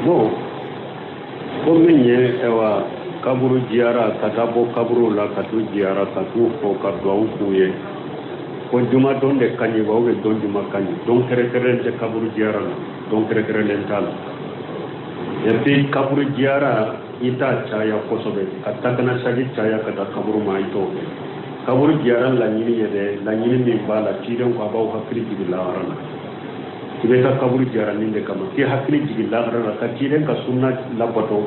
bon comme nye ewa kaburu jiara katabo kaburu la katu jiara katu fo kadwa ukuye ko juma don de kanyi wa we don juma kanyi don kere de kaburu jiara la don kere lentala epi kaburu jiara ita chaya kosobe katakana sagi chaya kata kaburu ma ito kaburu jiara la nyini yede la nyini mi bala tidon ko abaw hakri jibila arana ibeta kaburu jiara ninde kama ki hakri jibila arana ka tidon ka sunna labato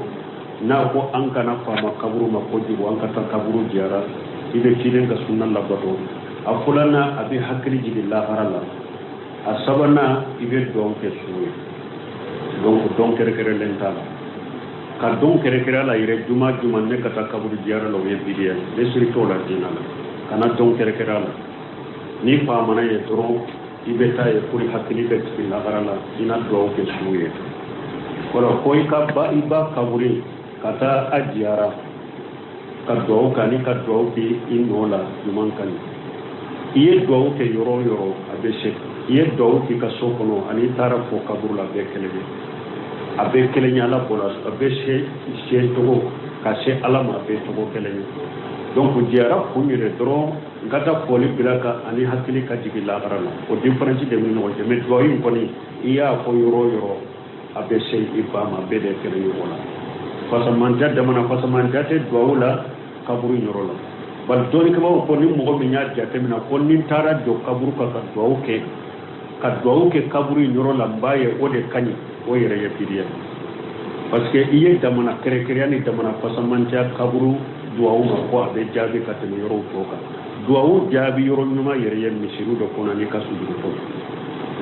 na ko an kana fama kaburu ma ko jibo an kata kaburu jiara ibe tidon ka sunna labato afulana abi hakri jibila arana asabana ibe don ke suwe donc don kere lentala ka don kere la ire juma ne kata kaburu jiara lo ye bidiya le sirito la dinala kana don kere la ni fa mana ye toro ibeta ye kuri hakili be tsila garala ina do ke suye kora koi ka ba iba kaburi kata ajiara ka do kani ka do ki inola juman kani iye do ke yoro abeshe iye do ki ka sokono ani tara fo kaburu la be kelebe abe kelenya la bolas abe she togo ka she alama abe togo kelenya donc diara kunire dro ngata poli bilaka ani hakili ka jigi la garala o difference de min o jeme do yin koni iya ko yoro abe she ibama be de kelenya wala fasaman jadda mana fasaman jate dwawula kaburu yoro la bal doni ko ko ni mo mi nya jate mina ko ni tara do kaburu ka dwawuke kaburu yoro la mbaye o de kani o yere ya fidiya parce que iye damana kere ni damana fasamanta kaburu duwawu ma ko abe jabi ka teme yoro toka duwawu jabi yoro nyuma yere ya misiru do kona ni kasu du to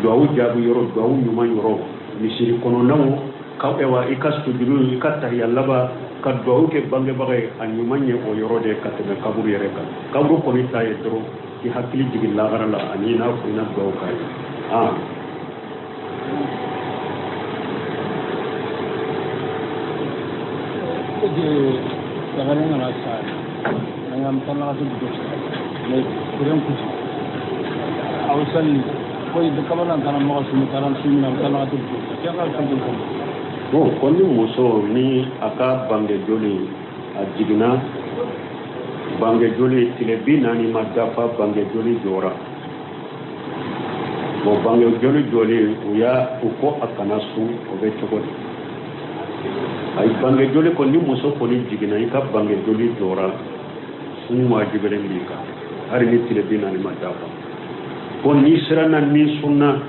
duwawu jabi yoro duwawu nyuma yoro misiri kono nawo ka ewa ikastu diru ikata yalla ba ka duwawu ke bange bagay anyuma nye o yoro de ka teme kaburu yere ka kaburu ko ni taye dro ki hakili jigi la garala ani na ko ina duwawu kai Sekarang nggak sah. Dengan tanah itu betul. Nih, kurang kucing. Awasan, kau itu kapan tanah mau sumber tanah itu betul. Jangan sampai sampai. Oh, kalau musuh ni akak bangge joli, ajigna bangge joli tilebi nani madafa bangge joli jora. Bo bangge joli uya uko akanasu obe cokot. Ay bange joli ko ni muso ko ni jigina ika bange joli dora sunwa jibere ndika hari ni tile bina ni madafa ko ni sirana ni sunna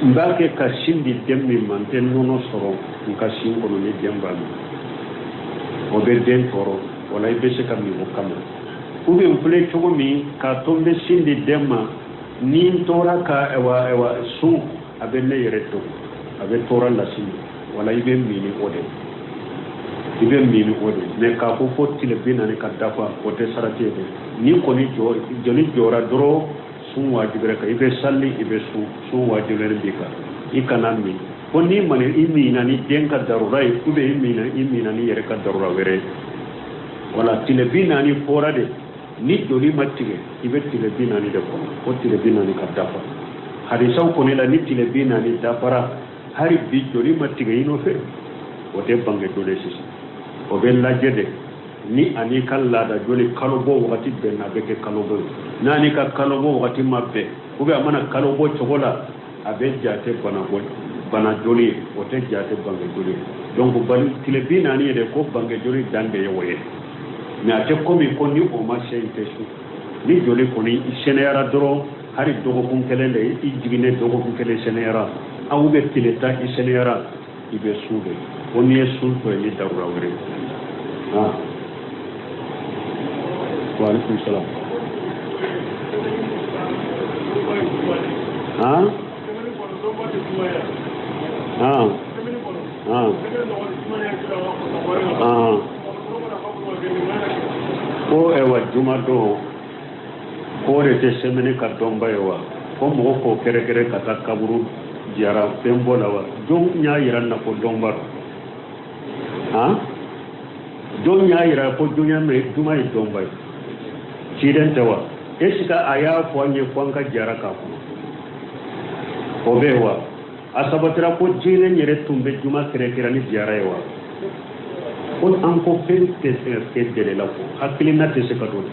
mbake ka shindi demmi manten nono soro nka shin ko ni demba mi o be den toro wala ibe se kam ni bokama ube mple chogo mi ka tombe shindi demma ni tora ka ewa sun abe ne yereto abe tora la shindi wala ibe mini ode ne ka ko tile bina ne ka dafa o te sarate de ni ko ni joni jora doro sun wajibre ka ibe salli ibe sun wajibre bika ikana mi ko ni mane imi na ni denka darura ube imi na ni yere ka darura were wala tile bina ni forade ni joli matige ibe tile bina ni de ko tile bina ni ka dafa hadisa ko ne la ni tile bina ni dafara hari bi joli matige ino fe o te bange dole sisi o be lajede ni ani kala da joli kalobo wakati be na beke kalobo nani ka kalobo wakati mabbe ube amana kalobo chogola abe jate bana joli o te jate bange joli donc bal tilebina ni de ko bange joli dande yoye mais ate komi ko ni o ma sey tesu ni joli ko ni senera doro hari dogo kun kelende i jigine dogo kun kele senera awbe tileta i senera ibe sude oni esul ko ni dawra wure wa alaikum salam ko ewa juma do ko rete semene ka domba ewa ko mo ko kere kata kaburu jara tembo lawa don nya yiran na ko domba don nya yira ko dunya me juma yi domba ciden tawa esika aya ko anye kwanka jara ka ko obewa asabatira ko jine yere tumbe juma kere ni ziyara yawa on an ko fen te se dele la ko hakilina te se ka do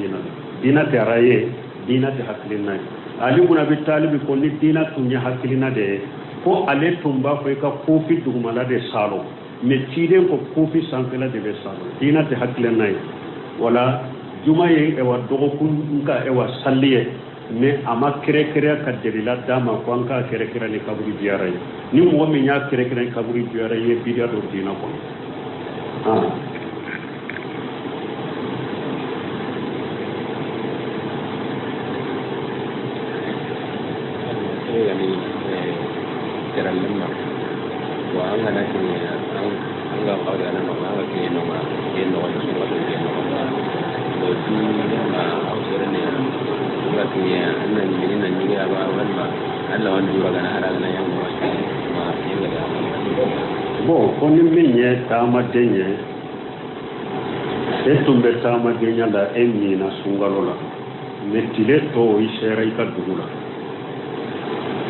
dina te araye dina te hakilina ali ibn abi talib ko ni dina tunya hakilina de ko ale tumba ko ka kofi dugumala de salo me cide ko kofi sankela de be salo dina te hakilina wala juma ye e wa dogo kun ka e wa salliye ne ama kere ka delila dama ko an ka kere ni kaburi ziyara ni mo mi nya kere ni kaburi ziyara ye bidia do dina ko bon koni minye tama denye etumbe tama denya la emina sungalola metile to ishere ka dugula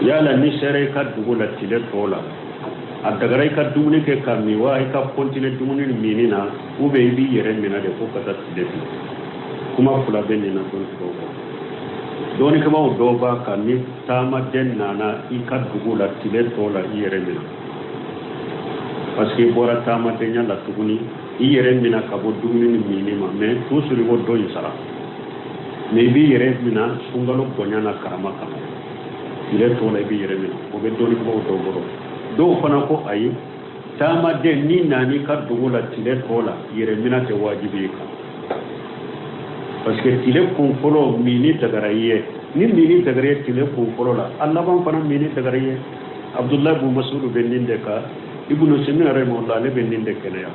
yala ni shere ka dugula tile tola adagara ka duguni ke kamiwa ka kontine duguni minina ube bi yere mina de ko kata tile kuma kula benina don to doni kama doba kani tama denna na ika dugula tile tola yere mina parce que bora tama denya la tuguni yere mina ka bo duguni minima mais tout sur le do insara mais bi yere mina sungalo bonya na karama kama ile tola bi yere mina o be doni ko do boro do fana ko ayi tama den ni nani ka dugula tile tola yere mina te wajibi ka parce que tile kun folo mini tagaraye ni mini tagaraye tile kun folo la Allah ban fana mini tagaraye Abdullah ibn Mas'ud benin de ka ibnu Sina rahimahullah ale benin de kenaya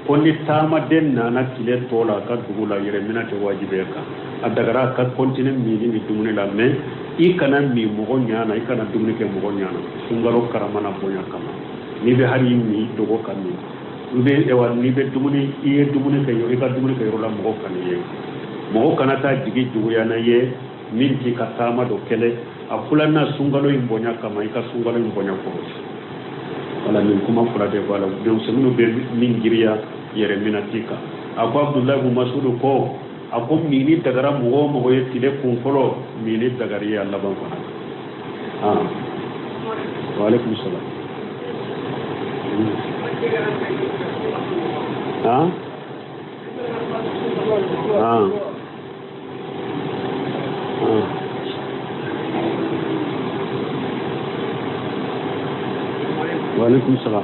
konni tama den nana tile tola ka dugula yere mina te wajibe ka adagara ka kontine mini mi dumune la mais I kana mi mogo nyana I kana dumune ke mogo nyana sungaro karamana bonya kama ni be hari mi dogo kami ube ewa ni be dumuni iye dumuni ke yo ika dumuni ke yo la mogo kani ye mogo kana ta digi juguya na ye min ki katama do kele afulana sungalo imbonya kama ika sungalo imbonya ko wala min kuma fura de wala de usemino be min giriya yere minatika ako Abdullah ibn Mas'ud ko ako mini dagara mogo ye tile kun folo mini dagari Allah ban fana wa alaikum salam وعليكم السلام.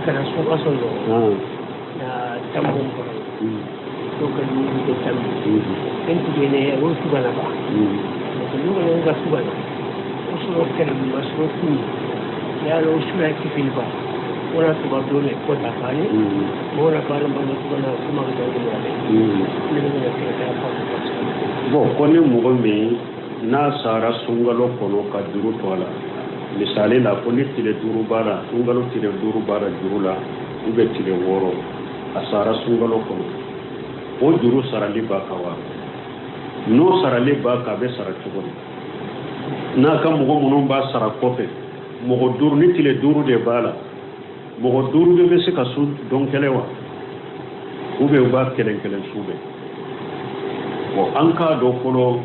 أنا سوق صلوا. تمهم. سوق اللي تم. أنت بيني وش بنا بقى. لكن لو أنا سوبنا. وش لو كان مسؤول فيه. يا لو شو هيك في الباب. ولا تبادل كوتا ثاني. ولا كارم بنا سوبنا سما كده bon koni mogo min n'a sara sungalo kono ka juru to ala misali la koni tile duru bara sungalo tile duru bara juru la ube tile woro asara sungalo kono o juru sarali ba kawa no sarali ba ka be sara chugoni na ka mogo mono ba sara kofe mogo duru ni tile duru de bala mogo duru be se ka su don kelewa ube ba kelen sube bon an ka do folo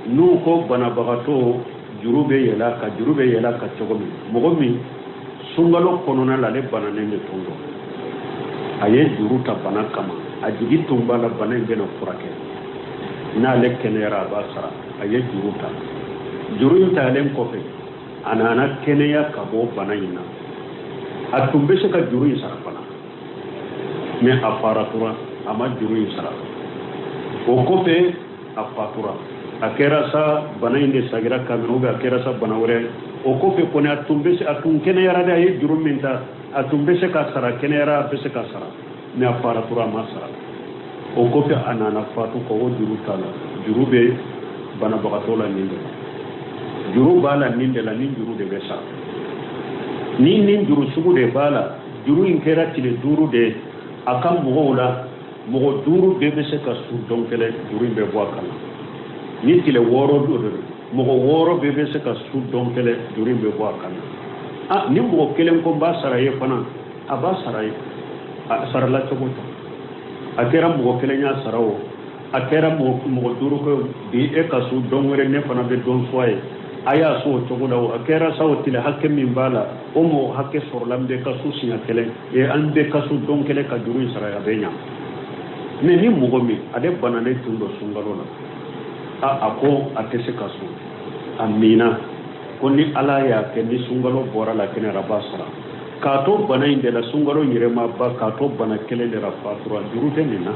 nu ko banabagato jurube yela ka cogo min mogo min sungalo konona la le bananen de tundo aye juru ta bana kama a jigi tumba la bana bena furake na le kenera ba sara aye juru ta juru ta len kofe anana keneya ka bo bana ina a tumbe se ka juru sara bana me aparatura ama juru sara o kofe a fatura a kera sa bana inde sagira kamino be a kera sa bana wore o kofe kone a tumbe se a tun kene yara da ye juru minta a tumbe se ka sara kene yara be se ka sara me a faratura ma sara o kofe anana fatu ko o juru tala juru be bana bagatola ninde juru bala ninde la nin juru de be sa nin juru sugu de bala juru in kera tile juru de akam mogola mogo duru bebe se ka su don kele juru be bo akala ni tile woro do mɔgɔ wɔɔrɔ bɛɛ bɛ se ka su dɔn kelen juru bɛ bɔ a kan ni mɔgɔ kelen ko n b'a sara ye fana a b'a sara ye a sarala cogo ta a kɛra mɔgɔ kelen y'a sara o a kɛra mɔgɔ duuru ko bi e ka su dɔn wɛrɛ ne fana bɛ dɔn so a ye a y'a so o cogo la o a kɛra sa o tile hakɛ min b'a la o mɔgɔ hakɛ sɔrɔla n bɛ ka su siɲɛ kelen an bɛ ka su dɔn kelen ka juru in sara a bɛ ɲa mais ni mɔgɔ min ale banalen tun don sunkalo la a ko a tɛ se ka sun a miina ko ni ala y'a kɛ ni sunkalo bɔra la kɛnɛ la b'a sara k'a to bana in de la sunkalo yɛrɛ ma ba k'a to bana kelen de la fatura juru tɛ nin na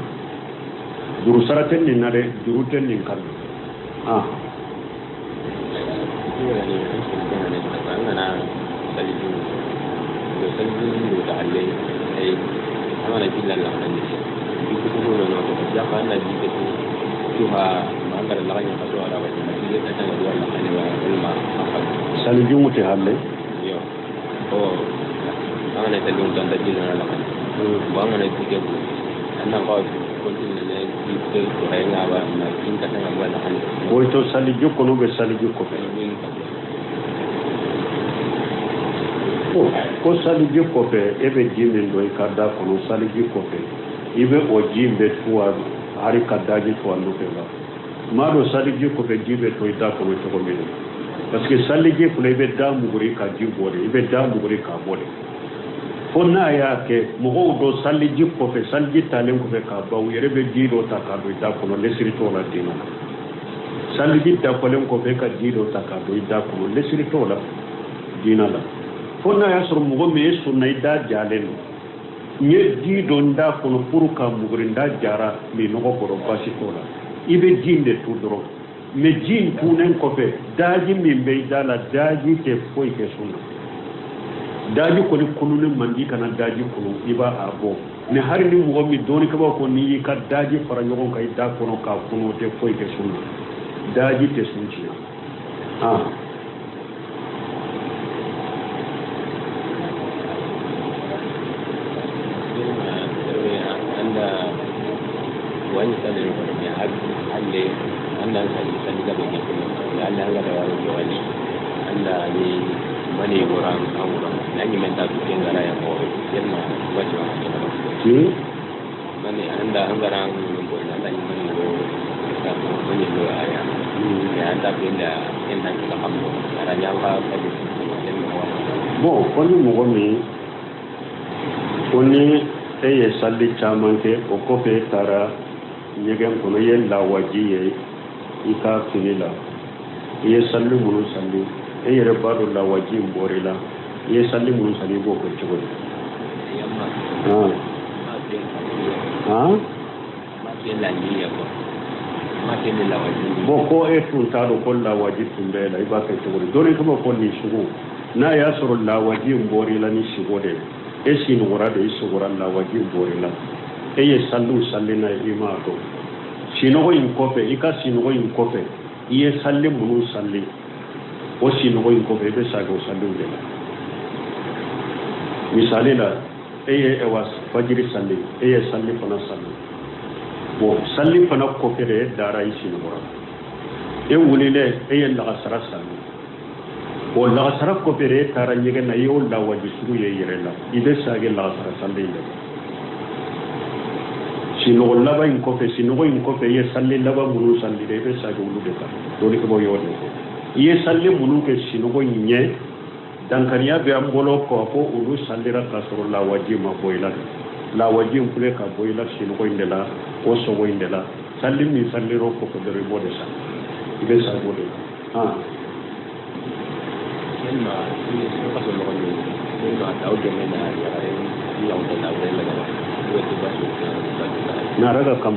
juru sara tɛ nin na dɛ juru tɛ nin kan salijungu tɛ halle angana tali un tanda jina la kan bangana tike bu anna ko continue ne tike ko ay ngaba na tinka tanga wala kan boy to saliju ko no be saliju ko ko saliju ko be e be jimin do ka da ko no saliju ko be ibe o jimbe tuwa hari ka daji to andu be la ma do saliju ko be jibe to ida ko no to ko be parce que saliju ko be da muguri ka jibore ibe da muguri ka bole fo n'a y'a kɛ mɔgɔw dɔ saliji kɔfɛ saliji talen kɔfɛ k'a ban u yɛrɛ bɛ ji dɔ ta k'a don i da kɔnɔ lesiri t'o la den na saliji dafalen kɔfɛ ka ji dɔ ta k'a don i da kɔnɔ lesiri t'o la diina la fo n'a y'a sɔrɔ mɔgɔ min ye sɔnna i da jalen don n ye ji dɔ n da kɔnɔ pour ka muguri n da jara min nɔgɔ kɔrɔ basi t'o la i bɛ ji in de tu dɔrɔn mais ji in tunen kɔfɛ daji min bɛ i da la daji tɛ foyi kɛ sunna daji kɔni kunu ni mandi kana daji kunu i b'a a bɔ mais hari ni mɔgɔ min dɔɔni kaba ko n'i y'i ka daji fara ɲɔgɔn kan i da kɔnɔ k'a kunu o tɛ foyi kɛ sunna daji tɛ sun tiɲɛ wani sanin ko ne halle annan sani ga bai kuma Allah ga da wani Allah ne mane goran awura nan men ta tuken gara ya ko yanna wato mane anda angara mun ko nan nan mane go ta mane go aya ya anda pinda en nan ka hamdo ara ya ka ka bon koni mɔgɔ min ko ni e ye salli caman kɛ o kɔfɛ taara ɲɛgɛn kɔnɔ i ye lawaji ye i ka fini la i ye salli minnu salli e yɛrɛ b'a dɔn lawaji in bɔr'i la i ye salli minnu salli i b'o kɛ cogo di bon ko e tun t'a dɔn ko lawaji tun bɛ la i b'a kɛ cogo di dɔɔni kama ko nin sugu n'a y'a sɔrɔ lawaji in bɔr'i la ni sogo de e sinɔgɔra de i sɔgɔra lawaji in bɔr'i la e ye salliw salli na i m'a dɔn sinɔgɔ in kɔfɛ i ka sinɔgɔ in kɔfɛ i ye salli minnu salli o sinɔgɔ in kɔfɛ i bɛ sa kɛ o salliw de la misali la e ye fajiri salli e ye salli fana salli bon salli fana kɔfɛ de e dara i sinɔgɔra e wulilen e ye lagasara salli o lagasara kɔfɛ de e taara ɲɛgɛn na i y'o lawaji sugu ye i yɛrɛ la i bɛ sa kɛ lagasara salli in de la sinɔgɔ laban in kɔfɛ sinɔgɔ in kɔfɛ i ye salli laban minnu salli de i bɛ sa kɛ olu de kan dɔɔni kɛ bɔ y'o de fɔ i ye salli minnu kɛ sinɔgɔ in ɲɛ dankariya bɛ an bolo kɔ ko olu sallira k'a sɔrɔ lawaji ma bɔ i la lawaji in filɛ ka bɔ i la sinɔgɔ in de la o sɔgɔ in de la salli min sallira o kɔfɛ dɔrɔn i b'o de sa i bɛ sa k'o de kan naraga kam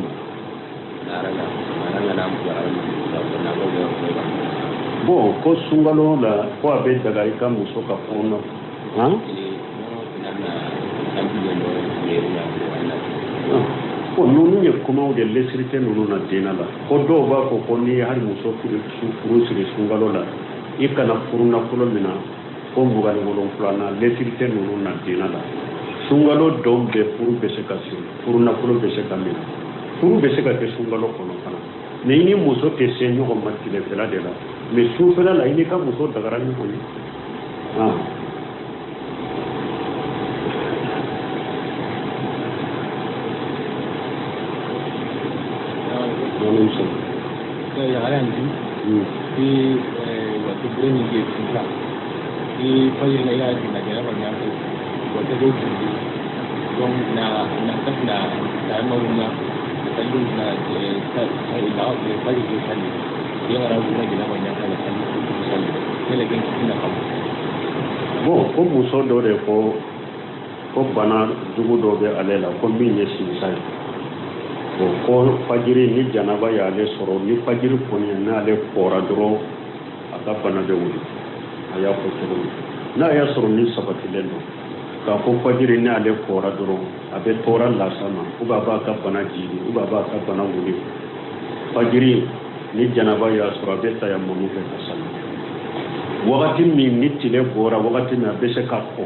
bon ko sungalo la ko a bɛ daga i ka muso ka furu na ko ninnu ye kumaw de lesiri tɛ ninnu na diinɛ la ko dɔw b'a fɔ ko n'i ye hali muso furu siri sungalo la i kana furu nafolo min na ko 27 lesiri tɛ ninnu na diinɛ la sungalo dɔw bɛ furu bɛ se ka siri furu nafolo bɛ se ka minɛ furu bɛ se ka kɛ sungalo kɔnɔ fana mais ni muso tɛ se ɲɔgɔn ma tilefɛla de la mais sufɛla la i ni ka muso dagara ɲɔgɔn ye waktu berani dia sudah di pagi ni ada di negara banyak waktu tu dong na mau na kalau na saya lawan dia pagi tu sani dia orang guna dia banyak kalau sani dia lagi kita kamu bon ko muso dɔ de ko bana jugu dɔ bɛ ale la ko min ye sinsan ye bon ko fajiri ni janaba y'ale sɔrɔ ni fajiri kɔni n'ale kɔra dɔrɔn a ka bana bɛ wuli a y'a fɔ cogo min n'a y'a sɔrɔ ni sabatilen don k'a fɔ fajiri n'ale kɔra dɔrɔn a bɛ tɔɔrɔ lasa ma ou bien a b'a ka bana jigi ou bien a b'a ka bana wuli fajiri ni janaba y'a sɔrɔ a bɛ tayammum kɛ ka sali wagati min ni tile bɔra wagati min a bɛ se ka kɔ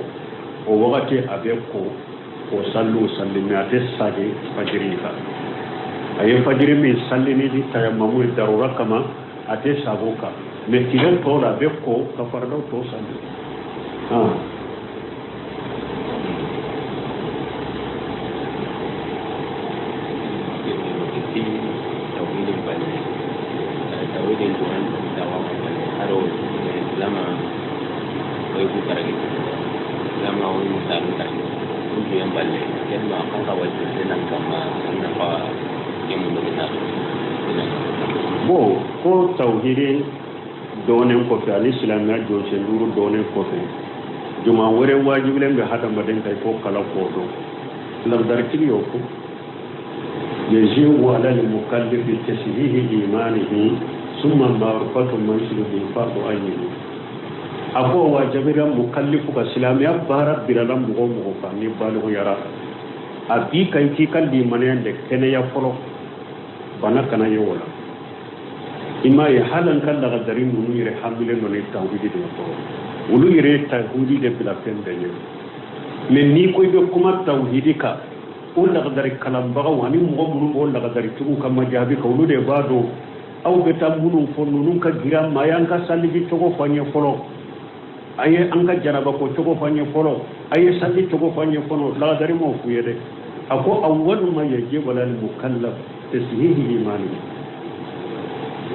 o wagati a bɛ kɔ o salli mais a tɛ sage fajiri kan a ye fajiri min salli ni di tayammum ye darura kama a tɛ sago kan mais tile tɔ la a bɛ kɔ ka faradaw tɔ salli bon ko tawhidi dɔɔnin kɔfɛ ani silamɛya jɔsen duuru dɔɔnin kɔfɛ juma wɛrɛ wajibilen bɛ hadamaden kan ko kala k'o dɔn labdaritigi y'o fɔ yajibu ala al-mukallifi tashihihi imanihi summa ma'rifatu man shirbi fardu aynihi a ko wajibira mukallifu ka silamɛya baara birala mɔgɔ mɔgɔ kan ni baliguyara a bi kan k'i ka limaniya de kɛnɛya fɔlɔ bana kana ye wala ima ye halan kan daga dari nunu yɛrɛ hamilen dɔ ni tawhidi de fɔlɔ olu yɛrɛ tawhidi de bila fɛn bɛɛ ɲɛ mais ni ko i bɛ kuma tawhidi kan o lagadari kalanbagaw ani mɔgɔ minnu b'o lagadari tigiw ka majaabi kan olu de b'a dɔn aw bɛ taa minnu fɔ ninnu ka gira ma a y'an ka saliji cogo fɔ an ye fɔlɔ a ye an ka jaraba ko cogo fɔ an ye fɔlɔ a ye salli cogo fɔ an ye fɔlɔ lagadari m'o f'u ye dɛ a ko awwalu ma yajibu ala al-mukallaf tashihihi imanihi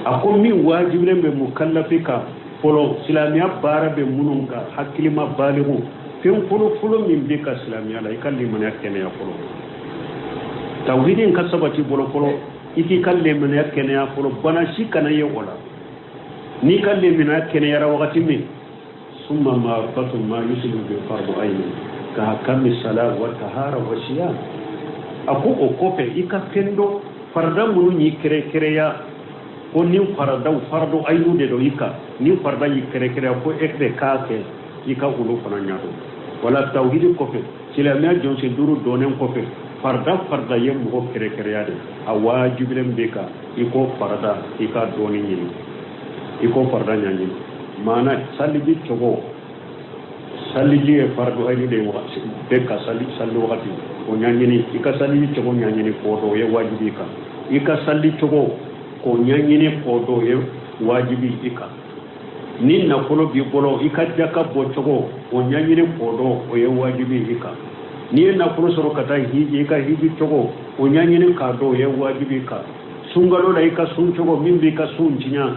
a ko min wajibilen bɛ mukallafi kan fɔlɔ silamɛya baara bɛ minnu kan hakilima baaligu fɛn fɔlɔ min bɛ ka silamɛya la i ka limaniya kɛnɛya fɔlɔ tawhidi ka sabati bolo fɔlɔ i k'i ka limaniya kɛnɛya fɔlɔ bana si kana ye o la n'i ka limaniya kɛnɛyara wagati min summa ma'rifatu ma yusilu bi fardu ayni ka hakami salat wa tahara wa siyam a ko o kɔfɛ i ka fɛn dɔn farda minnu y'i kɛrɛkɛrɛya ko ni faradaw fardu aynu de do i kan ni farda y'i kɛrɛkɛrɛya ko e de k'a kɛ i ka olu fana ɲɛdɔn wala tawhidi kɔfɛ silamɛya jɔnsen duuru dɔɔnen kɔfɛ farda ye mɔgɔ kɛrɛkɛrɛya de a wajibilen bɛ kan i ko farda i ka dɔɔnin ɲini i ko farda ɲɛɲini maana saliji cogo saliji ye fardu aynu de bɛ ka salli wagati o ɲɛɲini i ka saliji cogo ɲɛɲini k'o dɔn o ye wajibi i kan i ka salli cogo k'o ɲɛɲini k'o dɔn o ye wajibi i kan ni nafolo b'i bolo i ka jaka bɔ cogo o ɲɛɲini k'o dɔn o ye wajibi i kan n'i ye nafolo sɔrɔ ka taa hiji i ka hiji cogo o ɲɛɲini k'a dɔn o ye wajibi i kan sunkalo la i ka sun cogo min b'i ka sun tiɲɛ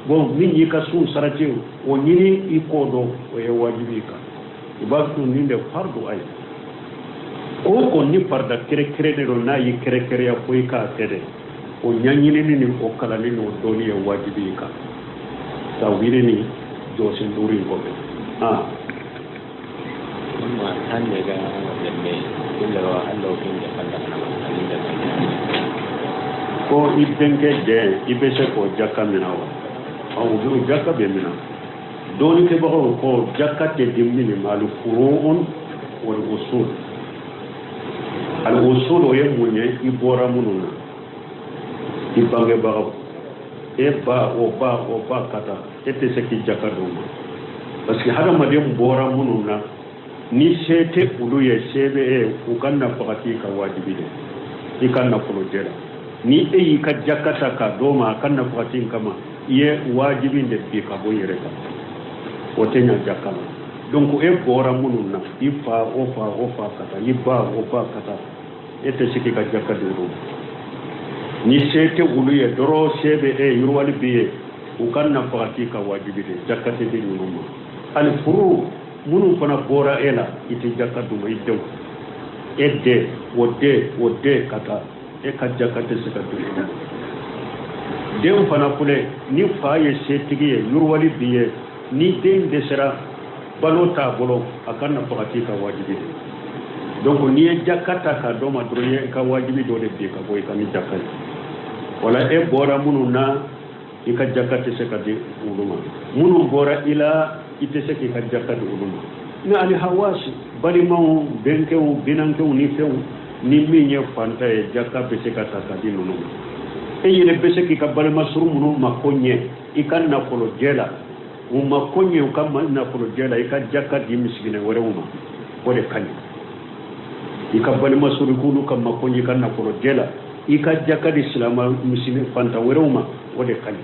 bon min y'i ka sun sarati o ɲini i k'o dɔn o ye wajibi i kan i b'a fɔ nin de fardu ayi ko ni farda kɛrɛkɛrɛ de don n'a y'i kɛrɛkɛrɛya fo i k'a kɛ dɛ o ɲɛɲinini ni o kalanni ni o dɔnni ye wajibi i kan tawhidi ni jɔsen duuru in kɔfɛ amma an ne ga lalle illa wa Allah kin da Allah na alin da ko i bɛnkɛ jɛ i bɛ se k'o jaka minɛ wa o jaka bɛ minɛ dɔɔni kɛbagaw ko jaka tɛ di min ma al-furu'un wal usul al-usul o ye mun ye i bɔra minnu na i bangebagaw e ba o ba kata e tɛ se k'i jaka dɔw ma parce que hadamaden bɔra minnu na ni se tɛ olu ye se bɛ u ka nafagati ka wajibi de i ka nafolo jɛ la ni yi ka jakata ka doma kan na fatin kama ye wajibin da bi ka boyere ka wotenya jakala donc e bora munun na ifa ofa kata iba ofa kata ete siki ka jakadu ro ni sete ulu ye doro sebe e yurwali biye ukan na fati ka wajibi de jakate de nyuma al furu munun fana bora ela ite jakadu mai dew edde wodde kata e ka jakate sika dulina dem fana kule ni faye setigi ye yurwali biye ni den de sera balota bolo akan na fati ka wajibi donc ni jakata ka do ma droye ka wajibi do de be ka boy ka ni jakate wala e bora mununa ika jakate sika de uluma munu bora ila ite sika ka jakate uluma na ali hawashi bari maw benkew binankew ni few ni minye fanta e jakka be sika ta ka dinunu e yele be sika ka bari masuru munu makonye ikan na kolo jela makonye ukama na kolo jela ika jakka di miskine wore uma wore kani ika bari masuru kulu kam makonye kan na kolo jela ika jakka di islama miskine fanta wore uma wore kani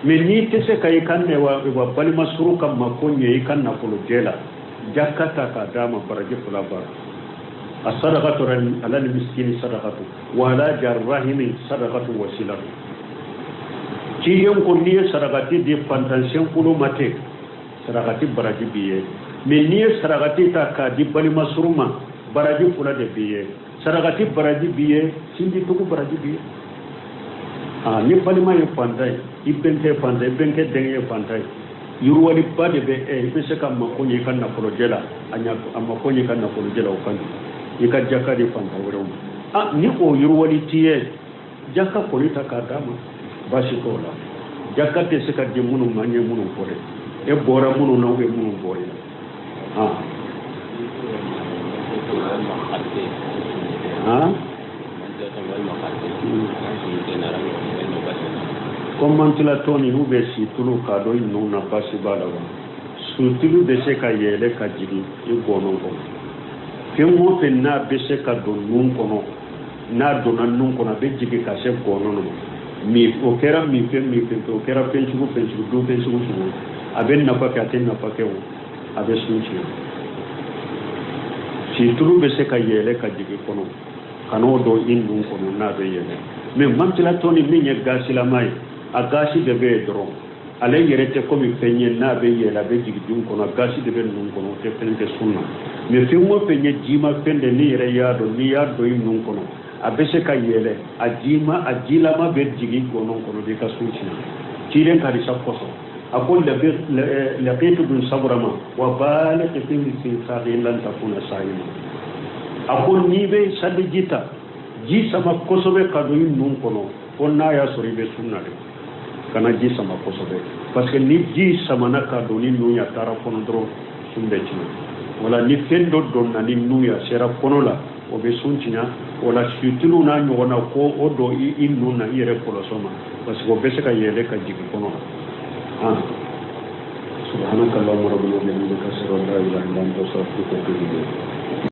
mais ni tese kay kan ne wa bari masuru kam makonye ikan na kolo jela jakata ka dama baraje fula bar as-sadaqatu ala al-miskin sadaqatu wa la jarrahim sadaqatu wasilatu ci yon ko ni sadaqati de fantasien kulo mate sadaqati baraje biye mais ni sadaqati ta ka di bali masruma baraje fula de biye sadaqati baraje biye sindi to ko baraje biye ni bali ma yo fantai ibente fantai benke denye fantai yurwali bade be be se kam ko ni kan na projela anya amma ko ni kan na projela o kan ika jaka de fanta wuro ni ko yurwali tiye jaka ko ni ta ka dama bashi ko la jaka te se ka de munu manye munu pore e bora munu na we munu bore comme tu la toni hu be si tulu ka do inu na basi balawa su tulu be se ka yele ka jigi e gono ko kemo fe na be se ka do nun kono na do na nun kono be jigi ka se gono no mi o kera mi fe o kera penchu do penchu aben na pa ka ten na pa ke o abe sunchi si tulu be se ka yele ka jigi kono kano do inu kono na be yele mais man tu la toni mi nye gasila mai agashi de be dron ale yerete komi penye na be yela be jigdun kono agashi de be nun kono te pende sunna me fi mo penye jima pende ni yere yado nun kono abese ka yele ajima ajila ma be jigi kono de ka sunchi tiren ka ri sakoso akon le be laqitu bin sabrama wa balaka fi sa'in lan takuna sa'ima akon ni be sadijita ji sama kosobe ka do nun kono onna ya sori be sunna de kana ji sama kosobe parce que ni ji sama na ka do ni nuya tara kono dro sumbe china wala ni fendo don na ni nuya sera kono la o be sunchina wala shitulu na nyona ko o do inu na ire kolo soma parce que o be se ka yele ka jigi kono subhanakallahumma rabbana wa bihamdika ashhadu an la ilaha illa anta astaghfiruka wa atubu ilayk